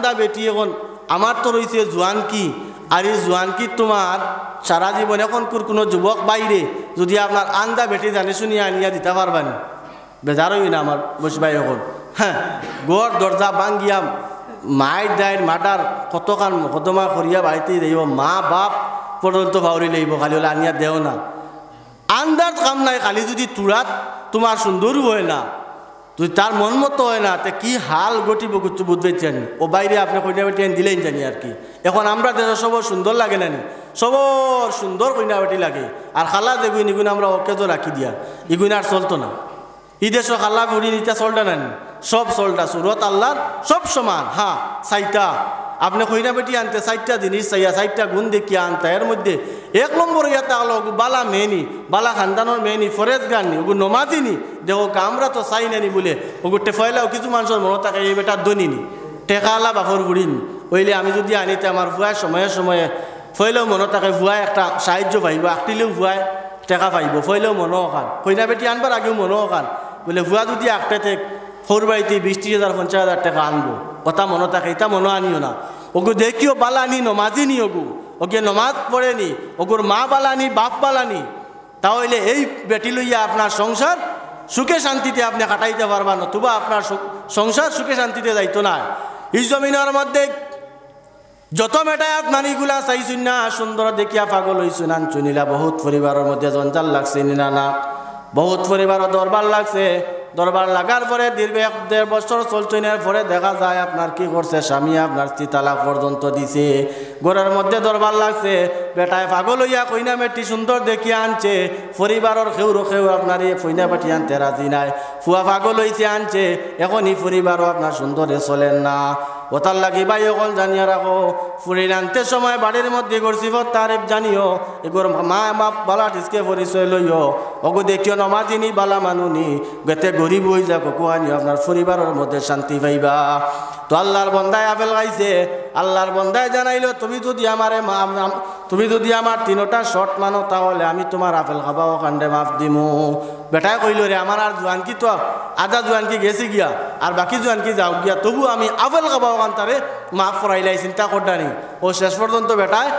আন্দা বেটি এখন আমার তো রয়েছে জোয়ান কি, আর এই জোয়ান কি তোমার সারা জীবন এখন কোনো যুবক বাইরে যদি আপনার আন্দা বেটি জানি শুনিয়া আনিয়া দিতে পারবেন, বেজার হই না আমার বসবাই এখন। হ্যাঁ, গড় দরজা ভাঙ্গিয়া মায়ের দায়ের মাটার কতখান কতমা করিয়া বাড়িতেই দেব, মা বাপ পর্যন্ত ভাউরি লইব, খালি হলে আনিয়া দেও না। আন্দার কাম নাই, খালি যদি তুরাত তোমার সুন্দরও হয় না, তুই তার মন মতো হয় না, তে কি হাল গটিব কিছু বুঝবেছেন। ও বাইরে আপনি কইনা বেটি দিলেন জানি আর কি। এখন আমরা দেশ সবর সুন্দর লাগে নানি, সবর সুন্দর কইনা বেটি লাগে, আর খালা যেগুন এগুন আমরা ওকে তো রাখি দিয়া এগুন আর চলতো না। ই দেশ খালা বুড়ি নিতা চলটা নানি, সব চলটা সুরত আল্লাহর সব সমান। হ্যাঁ, চাইটা আপনি কইনা বেটি আনতে চারটা জিনিস চাইয়া চারটা গুণ দেখিয়া আনতা, এর মধ্যে এক নম্বর ইয়াতে হলো বালা মেনি, বালা খানদানোর মেনি, ফরেজ গাননি, ওগু নমাজিনি। দেখো আমরা তো চাই নানি বলে ওগু টেফাইলাও কিছু মানুষের মনে থাকে এই বেটার দনিনি টেকালা বাফর বুড়িনি। ওইলে আমি যদি আনিতে আমার ভুয়ায় সময়ে সময়ে ফইলেও মনে থাকে, ভুয়ায় একটা সাহায্য পাইব, আঁকটিলেও ভুয়ায় টেকা পাইব, ফইলেও মনও খান। কইনা বেটি আনবার আগেও মনও খান বলে ভুয়া যদি আঁকটাতে ফোর বাড়িতে 20,000 50,000 টাকা আনবো, কথা মনে থাকে, এটা মনে আনিও না। ওগু দেখিও বালানি নমাজি নি, ওকে নমাজ পড়েনি, ওগুর মা বালানি বাপ বালানি, তাহলে এই বেটি লইয়া আপনার সংসার সুখে শান্তিতে আপনি কাটাইতে পারবা, নতুবা আপনার সংসার সুখে শান্তিতে যাইতো না। এই জমিনের মধ্যে যত মেটায় আপনার এইগুলা চাইছুন না, সুন্দর দেখিয়া পাগল হইছুন, আনচুনিলা বহুত পরিবারের মধ্যে জঞ্জাল লাগছে নিনা না, বহুত পরিবারও দরবার লাগছে। দরবার লাগার পরে দীর্ঘ 1-1.5 বছর চলছনের পরে দেখা যায় আপনার কি করছে, স্বামী আপনার 3 তালাক পর্যন্ত দিছে। ঘরের মধ্যে দরবার লাগছে, বেটায় পাগল হইয়া কইনা মেটি সুন্দর দেখিয়া আনছে, পরিবারের কেউ আপনার এই কইনা বেটি আনতে রাজি নাই, ফুয়া পাগল হইছে আনছে, এখন এই পরিবারও আপনার সুন্দরে চলেন না। ওতার লাগি ভাই অকল জানিয়া রাখো, ফুরিন আনতে সময় বাড়ির মধ্যে গড়ছিফত তারিফ জানিও, এগোর মা বাপ বালা টিসকে পরিচয় লইও, ওগো দেখিও নমাজিনি বালা মানুনি, বেতে গরিব হয়ে যাক কোহানি আপনার পরিবারের মধ্যে শান্তি পাইবা। তো আল্লাহর বন্দায় আপেল গাইছে, আল্লাহর বন্দায় জানাইলো তুমি যদি আমার 3টা শর্ট মানো তাহলে আমি তোমার আপেল খাবাও কাণ্ডে মাফ দিমু। বেটায় কইল রে আমার আর জোয়ান কি তো আধা জোয়ান কি গেছি গিয়া, আর বাকি জোয়ান কি যাও গিয়া, তবু আমি আপেল খাবাও কান তারে মাফ করাইলাই, চিন্তা করতানি। ও শেষ পর্যন্ত বেটায়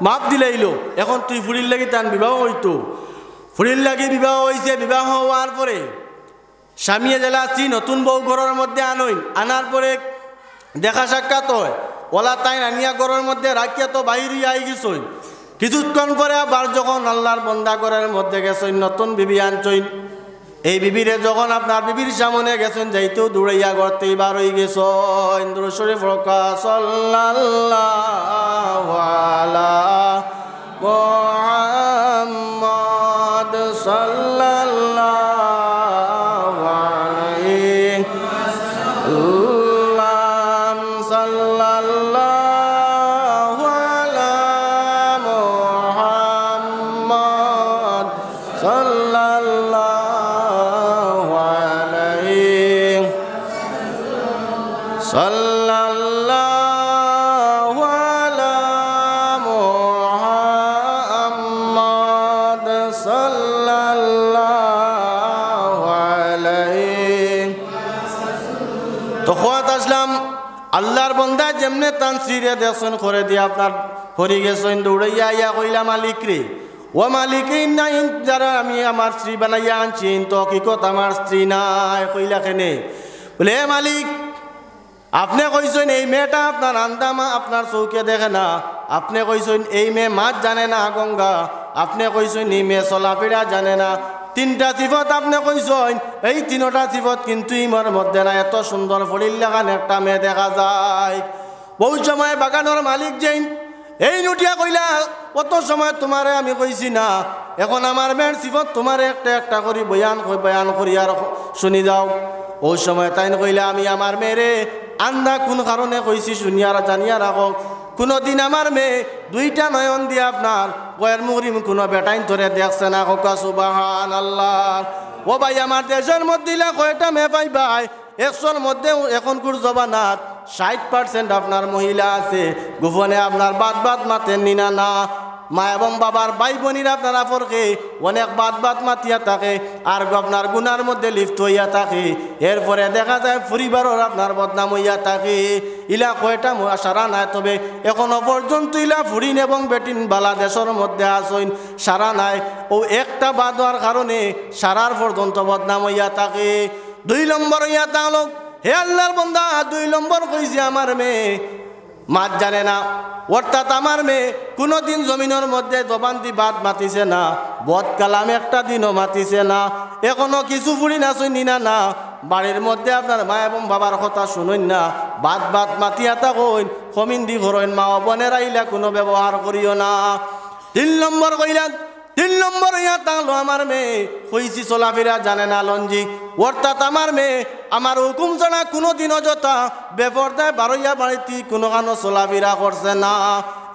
মাফ দিলাইলো। এখন তুই ফুরির লাগি তান বিবাহ হইতো, ফুরির লাগি বিবাহ হয়েছে, বিবাহ হওয়ার পরে স্বামীয়ে জেলা স্ত্রী নতুন বউ ঘরের মধ্যে আনার পরে দেখা সাক্ষাৎ হয়, ওলা তাই আনিয়া ঘরের মধ্যে রাখিয়া তো বাইরে আই গেছই। কিছুক্ষণ পরে আবার যখন আল্লাহর বন্দা ঘরের মধ্যে গেছেন, নতুন বিবি আনছইন, এই বিবিরে যখন আপনার বিবির সামনে গেছেন যাইতেও দৌড়াইয়া গড়তেই বার হয়ে গেছ। ইন্দ্র শরীফ রকা সাল্লাল্লাহু আলা মুহাম্মদ সাল্লাল্লাহু আল্লাহর বন্দা যেমনে তান শ্রীরে দর্শন করে দিয়ে আপনার হরি গেছেন, দৌড়াইয়া ইয়া কইলা মালিক রে, ও মালিক নাই যারা আমি আমার স্ত্রী বানাইয়া আনছি, তো হকিকত আমার স্ত্রী নাই। কইলা কেনে? বলে এ মালিক, আপনি কইছেন এই মেয়েটা আপনার আন্দামা আপনার চৌকে দেখে না, আপনি কইছেন এই মেয়ে মাছ জানে না গঙ্গা, আপনি কইছেন এই মেয়ে চলাফেরা জানে না। 3টা সিফত আপনি কইছেন, এই 3টা সিফত কিন্তু ইমার মধ্যে না। এত সুন্দর ফলিল লাগান একটা মেয়ে দেখা যায়। বহু সময় বাগানোর মালিক যেন এই নুটিয়া কইলা, কত সময় তোমারে আমি কইছি না, এখন আমার মেয়ের সিফত তোমারে একটা একটা করি বয়ান করি আর শুনি যাও। ওই সময় তাই কইলা, আমি আমার মেয়েরে আন্দা কোন কারণে কইছি শুনিয়া জানিয়া রাখো, কোনোদিন আমার মেয়ে 2টা নয়ন দিয়ে আপনার গয়ের মুড়ি কোনো বেটাইন ধরে দেখছে না। কোকা সুবহানাল্লাহ। ও ভাই, আমার দেশের মধ্যে কয়টা মেয়ে পাই ভাই, 100-র মধ্যে এখনকার জবানাত 60% আপনার মহিলা আছে, গোপনে আপনার বাদ মাতেন নিনা না। মা এবং বাবার ভাই বোনিরা আপনারা পড়কে অনেক বাদ মাতিয়া থাকে আর আপনার গুনার মধ্যে লিপ্ত হইয়া থাকে। এরপরে দেখা যায় পরিবারের আপনার বদনাম হইয়া থাকে। ইলা কয়টা সারা নাই, তবে এখনো পর্যন্ত ইলা ফুরিন এবং বেটিন বাংলাদেশের মধ্যে আসইন সারা নাই। ও একটা বাদ হওয়ার কারণে সারার পর্যন্ত বদনাম হইয়া থাকে। 2 নম্বর হইয়া তাহলে হে আল্লাহর বান্দা, 2 নম্বর কইছে আমার মেয়ে মাত জানে না, অর্থাৎ আমার মেয়ে কোনোদিন জমিনের মধ্যে জবান্তি বাদ মাতিছে না, বদ কালাম একটা দিনও মাতিছে না, এখনো কিছু ফুড়ি না শুনি না বাড়ির মধ্যে আপনার মা এবং বাবার কথা শুনুন না, বাদ মাতিয়া থাকুন, কমিন্দি করইন, মা বোনেরা ইলা কোনো ব্যবহার করিও না। 3 নম্বর কইলেন, 3 নম্বর ইয়া তাহলো আমার মেয়ে হইছি চলাফেরা জানে না লঞ্জি, অর্থাৎ আমার মেয়ে আমার হুকুম ছাড়া কোনোদিন অযথা বেপরদায় বারইয়া বাড়িতে কোনো কানো চলাফেরা করছে না।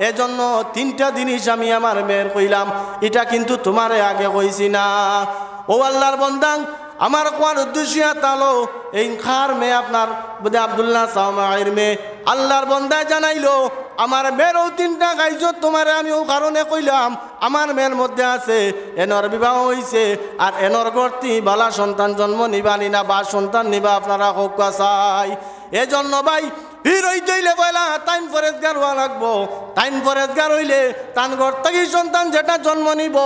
এজন্য 3টা জিনিস আমি আমার মেয়ের কইলাম, এটা কিন্তু তোমারে আগে কইছি না। ও আল্লাহর বন্দাং, আমার কোয়ার উদ্দেশ্য তালো এই খার মেয়ে আপনার বুধে আব্দুল্লাহ সামাইর মেয়ে আল্লাহর বন্দায় জানাইলো আমার মেয়েরও 3টা গাইজ তোমার আমি ও কারণে কইলাম আমার মেয়ের মধ্যে আছে এনর বিবাহ হইছে আর এনর গর্তি বালা সন্তান জন্ম নিবানি না বা সন্তান নিবা আপনারা হোক চাই। এজন্য ভাই ফির হইলে বলা টাইম ফরেজগার হওয়া লাগবো। টাইম ফরেজগার হইলে তান ঘর থেকে সন্তান যেটা জন্ম নিব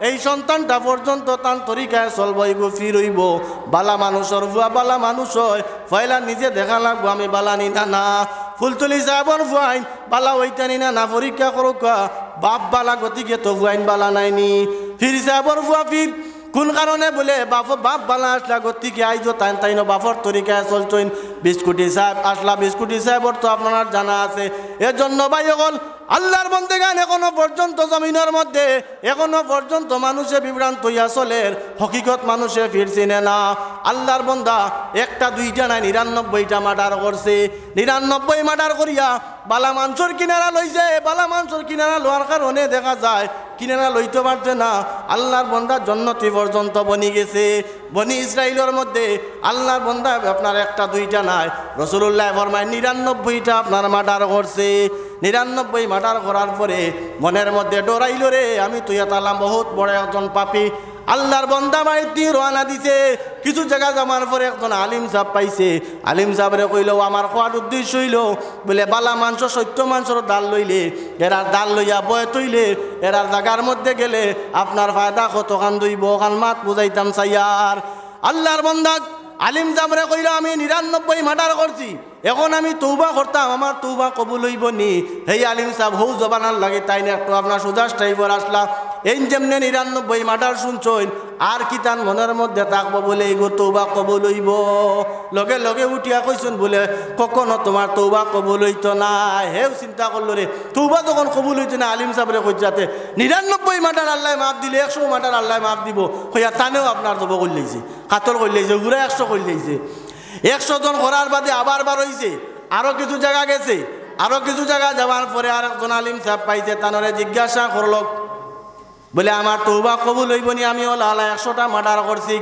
এই সন্তানটা পর্যন্ত তান তরিকায় চলবই গো, ফির হইব বালা মানুষের ভুয়া বালা মানুষ হয় ফয়লা নিজে দেখা লাগবো আমি বালা নিনা না ফুলতুলি সাহেবর ভুয়াইন বালা ওইটা নিনা না পরীক্ষা করুক বাপ বালা গতিকে তো ভুয়াইন বালা নাইনি। ফির সাহেবর ভুয়া ফির কোন কারণে বলে বাপ বালা আসলা গতিকে আইজো তাই বাপর তরিকায় চলতইন। বিস্কুটি সাহেব আসলা, বিস্কুটি সাহেবর তো আপনার জানা আছে। এর জন্য ভাই সকল আল্লাহর বন্দেগান এখনো পর্যন্ত জমিনের মধ্যে এখনো পর্যন্ত মানুষে বিভ্রান্ত হইয়া চলের, হকিকত মানুষে ফিরছিনে না। আল্লাহর বন্দা 1টা 2টা নাই 99টা মার্ডার করছে। 99 মার্ডার করিয়া বালা মাংসর কিনারা লইছে। বালা মাংসর কিনারা লওয়ার কারণে দেখা যায় কিনারা লইতে পারছে না। আল্লাহর বন্দা জন্নতি পর্যন্ত বনি গেছে। বনি ইসরাইলের মধ্যে আল্লাহর বন্দা আপনার 1টা 2টা নাই, রাসূলুল্লাহ ফরমায় 99টা আপনার মার্ডার করছে। 99 মার্ডার করার পরে মনের মধ্যে ডরাইল রে আমি তুই তালাম বহুত বড় একজন পাপী। আল্লাহর বন্দা বাড়িতে রওনা দিছে। কিছু জায়গা যাওয়ার পরে একজন আলিম সাহেব পাইছে। আলিম সাহেবরে কইল আমার খোয়ার উদ্দেশ্য হইল বলে বালা মাংস সত্য মাংসর ডাল লইলে এরার ডাল লইয়া বয়ে তৈলে এরার জায়গার মধ্যে গেলে আপনার ফায়দা কতখান দইব ওখান মাত বুঝাইতাম চাইয়ার। আল্লাহর বন্দা আলিম সাহেবরে কইল আমি 99 মার্ডার করছি, এখন আমি তৌবা করতাম, আমার তৌবা কবুল হইব নি? হেই আলিম সাহেব হৌ জবানার লাগে তাই না একটু আপনার সুজাস টাইপর আসলা এই যেমনি 99 মার্ডার শুনছইন আর কি তার মনের মধ্যে থাকবো বলে এই গো তৌবা কবুল হইব? লগে লগে উঠিয়া কইছেন বলে কখনো তোমার তৌবা কবুল হইতো না। হেও চিন্তা করলো রে তৌবা তখন কবুল হইতো না। আলিম সাহেবরে কইতে 99 মার্ডার আল্লাহ মাফ দিলে 100 মার্ডার আল্লাহ মাফ দিব কইয়া তানেও আপনার জব করলেইছে, কাতল করলেইছে, ঘুরে 100 করলেইছে। 100 জন করার বাদে আবার হইছে, আরো কিছু জায়গা গেছে। আরো কিছু জায়গা যাওয়ার পরে আর একজন আলিম সাহেব পাইছে, তানরে জিজ্ঞাসা করল বলে আমার তৌবা কবুল হইব নি? আমি ওলা 100টা মার্ডার করছি।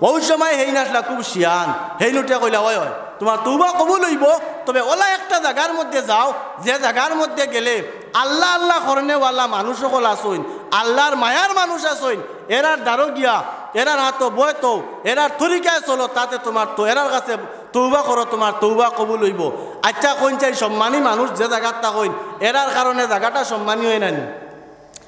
ওই সময় হেই নাসলা খুব শিয়ান, হেই নুটে কইলা ওই তোমার তৌবা কবুল হইব, তবে ওলা একটা জায়গার মধ্যে যাও যে জায়গার মধ্যে গেলে আল্লাহ আল্লাহ করনেওয়ালা মানুষ সকল আসইন, আল্লাহর মায়ার মানুষ আসইন, এরার দ্বারো গিয়া এরার হাতো বয় তো এরার তরিকায় চলো, তাতে তোমার তো এরার কাছে তৌবা করো, তোমার তৌবা কবুল হইব। আচ্ছা কইন চাই সম্মানী মানুষ যে জায়গাটা কইন এরার কারণে জায়গাটা সম্মানী হয় না?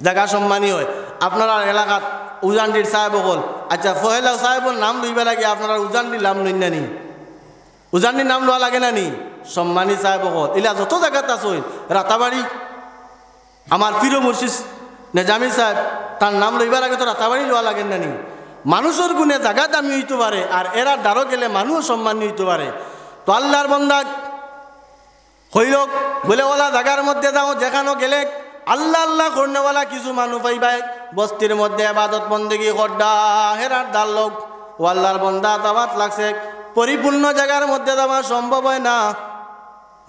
জায়গা সম্মানী হয়। আপনারা এলাকাত উজানডির সাহেব হল, আচ্ছা ফহেলা সাহেবর নাম লইবা লাগে, আপনারা উজানডির নাম লইন নানি? উজানডির নাম লওয়া লাগে নানি? সম্মানী সাহেব হল এলা যত জায়গাত আসইন, রাতাবাড়ি আমার প্রিয় মুর্শিদ নেজামি সাহেব তার নাম লইবার আগে তো রাতাবাড়ি লওয়া লাগেন নানি? মানুষের গুণে জায়গা দামি হইতে পারে আর এরা দ্বারো গেলে মানুষ সম্মানী হইতে পারে। তো আল্লাহর বন্দা হইল বলে ওলা জায়গার মধ্যে যাও, যেখানো গেলে আল্লাহ আল্লাহ করনেওয়ালা কিছু মানুষ পাইবাই, বস্তির মধ্যে আবাদত বন্দেগি করডা হেরার দাল লোক। ও আল্লাহর বন্দা দাওয়াত লাগছে, পরিপূর্ণ জায়গার মধ্যে যাওয়া সম্ভব হয় না।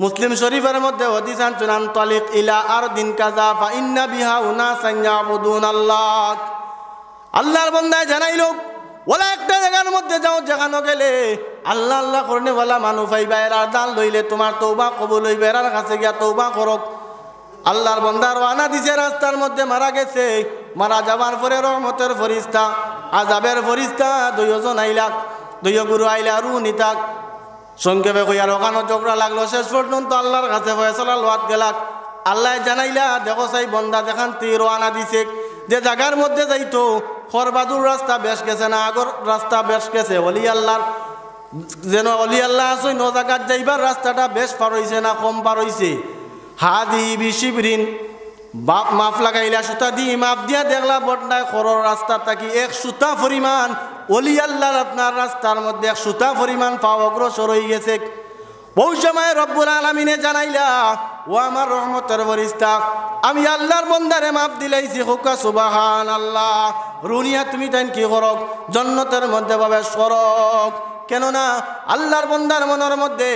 মুসলিম শরীফের মধ্যে হাদিস আনছুনান তালিক ইলা আরদিন কাযা ফা ইন্না বিহা উনাসান ইয়াবুদুন আল্লাহ। আল্লাহর বন্দায় জানাইলো ওলা একটা জায়গার মধ্যে যাও, যেখানে গেলে আল্লাহ আল্লাহ করনেওয়ালা মানুষ পাইবা, এরার দাল লইলে তোমার তৌবা কবুল হইবে, এরার কাছে গিয়া তৌবা করক। আল্লাহর বান্দা রওনা দিছে, রাস্তার মধ্যে মারা গেছে। মারা যাবার পরে রহমতের ফরিস্তা, আযাবের ফরিস্তা দুইজন আইলা, দুই গুরু আইলা রু নিতাক। সংক্ষেপে কইয়ার ওখানে ঝগড়া লাগলো। শেষ পর্যন্ত আল্লাহর কাছে ফয়সালা লওয়াত গেলাক। আল্লাহ জানাইলা, দেখো সাই বন্দা যেখান তুই রওনা দিছে, যে জায়গার মধ্যে যাইতো খরবাদুর রাস্তা বেশ গেছে না, আগর রাস্তা বেশ গেছে। অলি আল্লাহর যেন অলি আল্লাহ আসই ন জায়গার যাইবার রাস্তাটা বেশ পার হইছে না কম পার হইছে। হাদি বিশিবরিন বাপ মাফ লাগাইলা, সুতা দিয়ে মাপ দিয়া দেখলা বটনায় খরর রাস্তা থাকি এক সুতা পরিমাণ অলি আল্লাহর আপনার রাস্তার মধ্যে এক সুতা পরিমাণ পাও অগ্রসর হয়ে গেছে। বহু সময় রব্বুল আলামিনে জানাইলা, ও আমার রহমতের ফরিস্তা, আমি আল্লাহর বন্দারে মাপ দিলাইছি, হুকা সুবহানাল্লাহ। রুনিয়া তুমি তাই কি করক, জান্নাতের মধ্যে প্রবেশ করক। কেননা আল্লাহর বন্দার মনের মধ্যে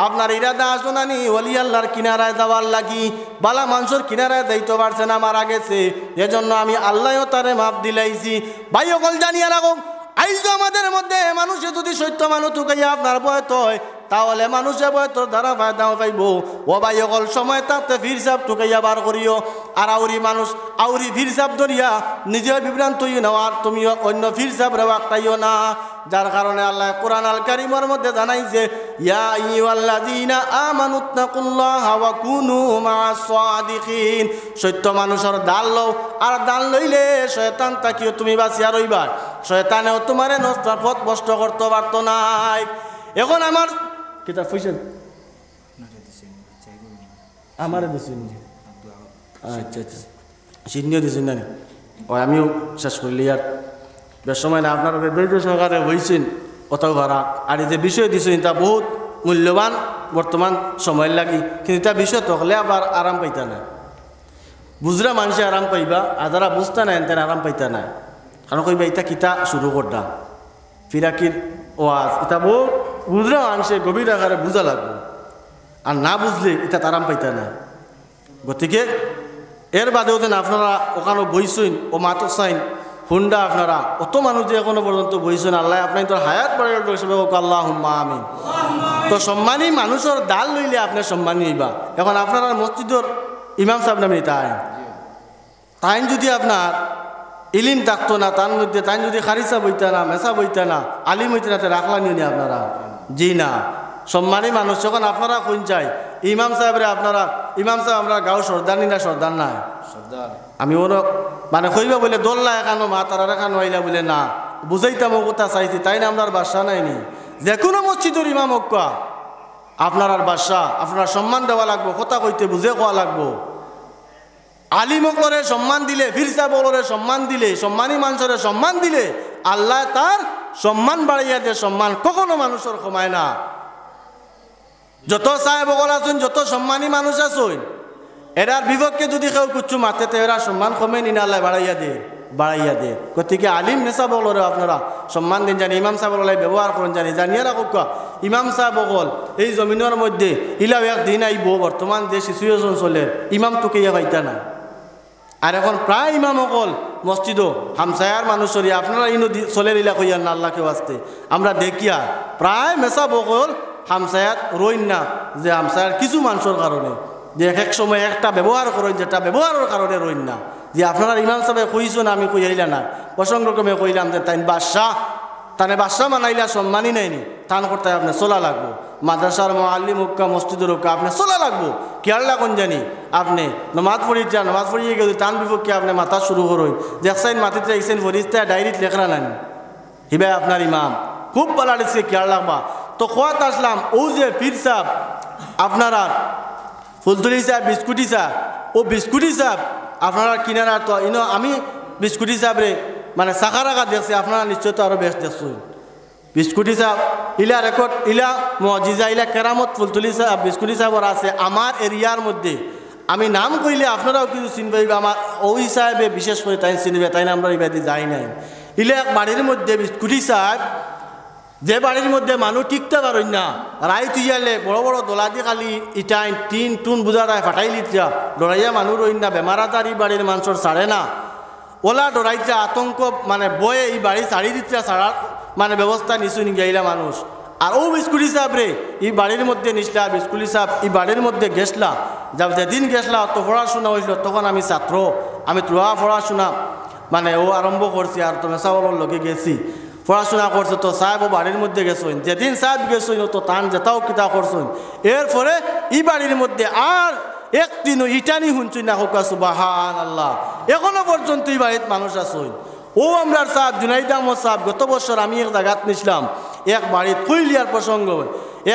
আপনার ইরাদা আসনানি ওলি আল্লাহর কিনারায় যাওয়ার লাগি, বালা মানুষের কিনারায় যাইতে পারছে না, মারা গেছে। এজন্য আমি আল্লাহও তারে মাপ দিলাইছি। ভাই সকল জানিয়া রাখো, আইজ আমাদের মধ্যে মানুষে যদি সত্য মানুষ টুকাইয়া আপনার বয়ত হয়, তাহলে মানুষে বয়তর দ্বারা ফায়দাও পাইব। ও ভাই সকল সময় তাতে ফিরসাব টুকাইয়া বার করিও। আর আউরি মানুষ আউরি ফিরসাব ধরিয়া নিজে বিভ্রান্ত হইও না, আর তুমিও অন্য ফিরসাব রাখতাইও না। যার কারণে আল্লাহ কোরআন আল কারীমের মধ্যে জানাইছে, ইয়া আইয়ুহাল্লাযীনা আমানুত্তাকুল্লাহা ওয়া কুনু মা'আস সাদিকিন। সত্য মানুষের দাল লও, আর দাল লইলে শয়তান তাকিও তুমি বাঁচিয়া রইবা। শয়তানেও তোমারে নষ্ট পথ নষ্ট করতে পারত নাই। এখন আমার কিতাব পয়সা আমারে দিছেন, আচ্ছা আচ্ছা সিনিও দিছেন না, ওই আমিও শেষ করলি। আর বেশ সময় না আপনার ধৈর্য সহকারে হয়েছেন কোথাও ভাড়া। আর এই যে বিষয় দিছেন তা বহুত মূল্যবান বর্তমান সময় লাগি, কিন্তু তা বিষয় তখলে আবার আরাম পাইতা না। বুঝরা মানুষে আরাম পাইবা, আর যারা বুঝতা না এনতেন আরাম পাইতা না। কারণ কইবা ইতা কিতা শুরু করডা ফিরাকির ওয়াজ, এটা বহুত বুঝরা মানুষে গভীর আকারে বুঝা লাগবে। আর না বুঝলে এটা আরাম পাইতা না। গতিকে এর বাদেও যেন আপনারা ওখানে বইছেন ও মাতো চাইন হুন্ডা, আপনারা অত মানুষ যে এখনো পর্যন্ত বইছেন, আল্লাহ আপনার তোর হায়াত বাড়ি আল্লাহুম্মা আমিন। তো সম্মানী মানুষের দাল লইলে আপনার সম্মানী হইবা। এখন আপনারা মসজিদের ইমাম সাহেব নামে তাইন যদি আপনার ইলিম থাকতো না, তার মধ্যে তাই যদি খারিসা বইতা না, মেসা বইতা না, আলিম হইতে না, রাখলা নিয়ে আপনারা জি না। সম্মানী মানুষ যখন আপনারা কোন চাই ইমাম সাহেবরে, আপনারা ইমাম সাহেব আমরা গাঁও সর্দার না সর্দার নাই আমি ওর মানে কইবা বলে দোল্লা এখানো মা তারা এখানো আইলা বলে না বুঝাইতাম ও কথা চাইছি, তাই না আপনার বাসা নাইনি। যে কোনো মসজিদের ইমাম হকা আপনার আর বাসা, আপনার সম্মান দেওয়া লাগবো, কথা কইতে বুঝে কোয়া লাগবো। আলিমকলরে সম্মান দিলে, ফিরসা বলরে সম্মান দিলে, সম্মানী মানুষের সম্মান দিলে আল্লাহ তার সম্মান বাড়াইয়া দিয়ে সম্মান কখনো মানুষের কমায় না। যত সাহেব বকল আছেন, যত সম্মানী মানুষ আছেন, এরার বিপক্ষে যদি কেউ কুচ্ছু মাতে তো এরা সম্মান কমে নি না, আল্লাহ বাড়াইয়া দে বাড়াইয়া দে। গতিকে আলিম নেশা বকলরে আপনারা সম্মান দিন, জানি ইমাম সাহেব বলাই ব্যবহার করেন, জানি জানিয়ে রাখুক ইমাম সাহেব বকল এই জমিনের মধ্যে ইলাও একদিন আইব। বর্তমান যে সিচুয়েশন চলে ইমাম তোকে ইয়া পাইতা না। আর এখন প্রায় ইমাম অকল মসজিদও হামসায়ার মানুষের আপনারা ইনো চলে দিলা কইয়ার না আল্লাহকে আসতে আমরা দেখিয়া প্রায় মেসা বকল হামসায়াত রইন না, যে হামসায়ার কিছু মানুষের কারণে যে এক সময় একটা ব্যবহার করেন, যেটা ব্যবহারের কারণে রইন না। যে আপনারা ইমাম সাহেব কইছো না, আমি কইয়াইলা না, প্রসঙ্গক্রমে কইলাম যে তাই বাদশাহ তানে বাদশাহ মানাইলা সম্মানই নাইনি, তান করতে আপনি চলা লাগবো। মাদ্রাসার মুআল্লিম হোক্কা, মসজিদের হোক্কা আপনি চলা লাগবো। কেয়ার লাগুন জানি আপনি নমাজ পড়ি যা, নমাজ পড়িয়ে গেলে তান বিপক্ষে আপনি মাথা শুরু করুন, দেখছেন মাটিতে ইসেন ফরিস্তা ডায়েরিত লেখরা নেন হিবাই আপনার ইমাম খুব বলা দিচ্ছে, কেয়ার লাগবা। তো খোয়াত আসলাম ও যে পীর সাহেব আপনারা ফুলতুলি সাহেব বিস্কুটি সাহেব, ও বিস্কুটি সাহেব আপনারা কিনারা তো ইনো আমি বিস্কুটি সাহেবরে মানে চাকা রাখা দেখছি, আপনারা নিশ্চয় তো আরও বেশ দেখছেন। বিস্কুটি সাহেব ইলা রেকর্ড ইলা মজিজা ইলা কেরামত ফুলতুলি সাহেব বিস্কুটি সাহেবর আছে আমার এরিয়ার মধ্যে। আমি নাম কইলে আপনারাও কিছু চিনবে, আমার ওই সাহেবে বিশেষ করে তাই চিনবে, তাই না আমরা ইবাদি যাই নাই। ইলা বাড়ির মধ্যে বিস্কুটি সাহেব, যে বাড়ির মধ্যে মানুষ টিকতে পারেন না, রায় তুইয়ালে বড় বড় দোলাদি খালি ইটাইন টিন টুন বুঝা রায় ফাটাই লিটা ডরাইয়া মানুষ রইন না, বেমার আজারি বাড়ির মানুষের ছাড়ে না, ওলা ডরাইটা আতঙ্ক মানে বয়ে এই বাড়ি ছাড়ি দিতে ছাড়ার মানে ব্যবস্থা নিছু নিগাইলা মানুষ। আর ও স্কুল হিসাব রে এই বাড়ির মধ্যে নিসলা স্কুল হিসাব এই বাড়ির মধ্যে গেছলা যেদিন গেছলা তো পড়াশোনা হয়েছিল তখন আমি ছাত্র আমি তোরা পড়াশোনা মানে ও আরম্ভ করছি আর তুমি সাবলের লোকে গেছি পড়াশোনা করছো তো সাহেব ও বাড়ির মধ্যে গেছইন যেদিন সাহেব গেছইন তো তান যেটাও কিতা করছইন এরপরে এই বাড়ির মধ্যে আর একদিনও ইটানি শুনছই না হোক সুবহানাল্লাহ এখনো পর্যন্ত এই বাড়িতে মানুষ আসইন ও আমরা সাহেব জুনাইদ আহমদ সাহেব গত বছর আমি এক জায়গাত নিছিলাম এক বাড়িতে কইলিয়ার প্রসঙ্গ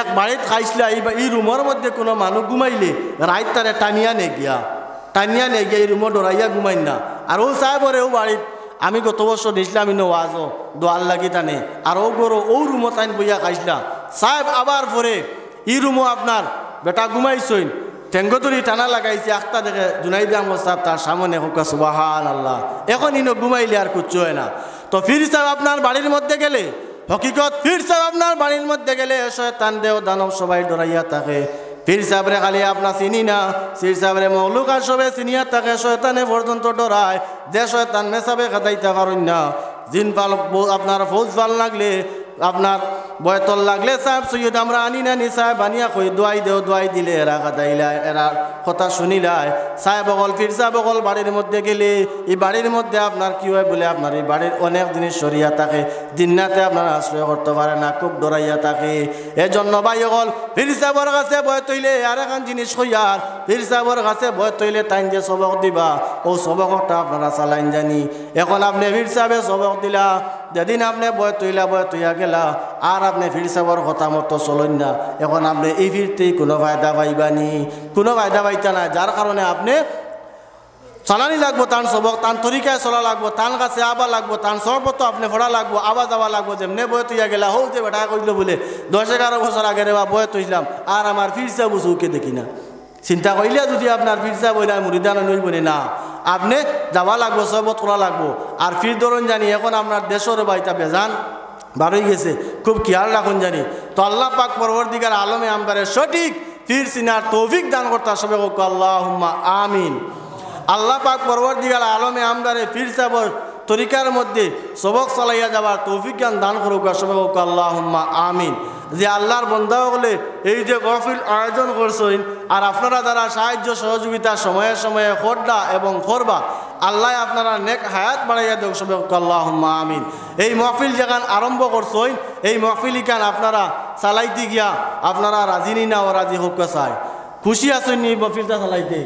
এক বাড়িতে খাইছিলা এই রুমের মধ্যে কোনো মানুষ ঘুমাইলে রাত তারে টানিয়া নে গিয়া এই রুমে ডরাইয়া ঘুমাই না আর ও সাহেবরে ও বাড়িতে আমি গত বছর নিছিলাম ইনো ওয়াজও দোয়াল লাগি টানে আর ও গরো ও রুমো তাইন বইয়া খাইছিলা সাহেব আবার পরে এই রুমও আপনার বেটা ঘুমাইছইন টেঙ্গতরি টানা লাগাইছে আখতা দেখে জুনাইদ আহমদ সাহেব তার সামনে হোক সুবহানাল্লাহ এখন ইনো ঘুমাইলে আর কুচ্ছু হয় না তো ফির সাহেব আপনার বাড়ির মধ্যে গেলে হকিকত ফির সাহেব আপনার বাড়ির মধ্যে গেলে শয়তান দেও দানব সবাই ডরাইয়া থাকে ফির সাহেবরে খালি আপনার চিনি না ফির সাহেবরে মৌলুক আর সবে চিনিয়া থাকে শয়তানে পর্যন্ত ডরায় যে শয়তান মেসাবে খাতাইতে পারেন না জিন পাল আপনার ফৌজ ভাল লাগলে আপনার বয়তল লাগলে সাহেব সৈয়দ আমরা আনি নানি সাহেব আনিয়া কই দোয়াই দেও দোয়াই দিলে এরা কাদাইলাই এরা কথা শুনিলাই সাহেব অকল ফির সাহেব অকল বাড়ির মধ্যে গেলে এই বাড়ির মধ্যে আপনার কি হয় বলে আপনার এই বাড়ির অনেক জিনিস সরিয়া থাকে দিননাতে আপনার আশ্রয় করতে পারে না খুব ডরাইয়া থাকে এজন্য ভাই অকল ফির সাহেবের কাছে বয় তৈলে আর এখন জিনিস হইয়ার ফির সাহেবের কাছে বয় তৈলে তাইন যে সবক দিবা ও সবকটা আপনারা চালাইন জানি এখন আপনি ফির সাহেবে সবক দিলা যেদিন আপনি বয় তৈয়া গেলা আর আপনি ফির সাহেবের কথা মতো চলেন না এখন আপনি এই ফিরতেই কোনো ফায়দা পাইবানি কোনো ফায়দা পাইতা না যার কারণে আপনি চালানি লাগবো তান সবক তান তরিকায় চলা লাগবো তান কাছে আবার লাগবো তান সর্বত আপনি পড়া লাগবো আবার যাওয়া লাগবো যেমনি বয় তৈয়া গেলা হৌ যে বেটা কইল বলে 10-11 বছর আগে রেবা বয় তৈলাম আর আমার ফির সাহেব চৌকে দেখি না চিন্তা করলে যদি আপনার ফির সাহেব হইলে মুরিদান নইবনি না আপনি যাওয়া লাগবো সবত করা লাগবো আর ফির ধরুন জানি এখন আপনার দেশের বাইতা বেজান বারোই গেছে খুব খেয়াল রাখুন জানি তো আল্লাহ পাক পরবর্তীকার আলমে আমদারে সঠিক ফির সিনার তৌফিক দান করতে সবে হোক আল্লাহুম্মা আমিন আল্লাহ পাক পরবর্তীকার আলমে আমদারে ফির সাহেবর তরিকার মধ্যে সবক চালাইয়া যাবার তৌফিক জ্ঞান দান করুক সবে হোক আল্লাহুম্মা আমিন যে আল্লাহর বন্ধা হলে এই যে মাহফিল আয়োজন করছেন আর আপনারা যারা সাহায্য সহযোগিতা সময়ে সময়ে খোরদা এবং খরবা আল্লাহ আপনারা নেক হায়াত বাড়াইয়া দেখ সবে আল্লাহুম্মা আমিন এই মাহফিল যেখান আরম্ভ করছেন এই মাহফিল ইখান আপনারা চালাইতে গিয়া আপনারা রাজি নি না ও রাজি হোক চায় খুশি আছেন নি মাহফিলটা চালাইতে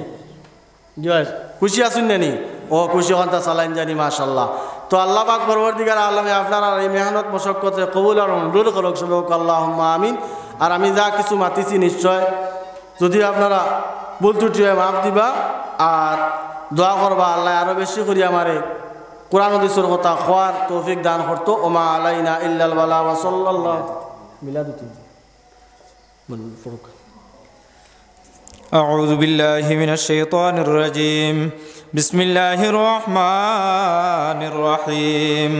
খুশি আছেন নি ও খুশি হন্তা চালাইন জানি মাশাল্লাহ তো আল্লাহ পাক পরবর্তীকার আলমে আপনারা এই মেহনত মশক্কতে কবুল আর অনুরোধ করুক সবে আল্লাহুম্মা আমিন আর আমি যা কিছু মাতিছি নিশ্চয় যদি আপনারা ভুল ত্রুটি হয় মাফ দিবা আর দোয়া করবা আল্লাহ আরও বেশি করি আমারে কোরআন হাদিসের কথা খোয়ার তৌফিক দান করতো ওমা আলাইনা ইল্লাল বালা ওয়া সাল্লাল্লাহু মিলাদুতি أعوذ بالله من الشيطان الرجيم بسم الله الرحمن الرحيم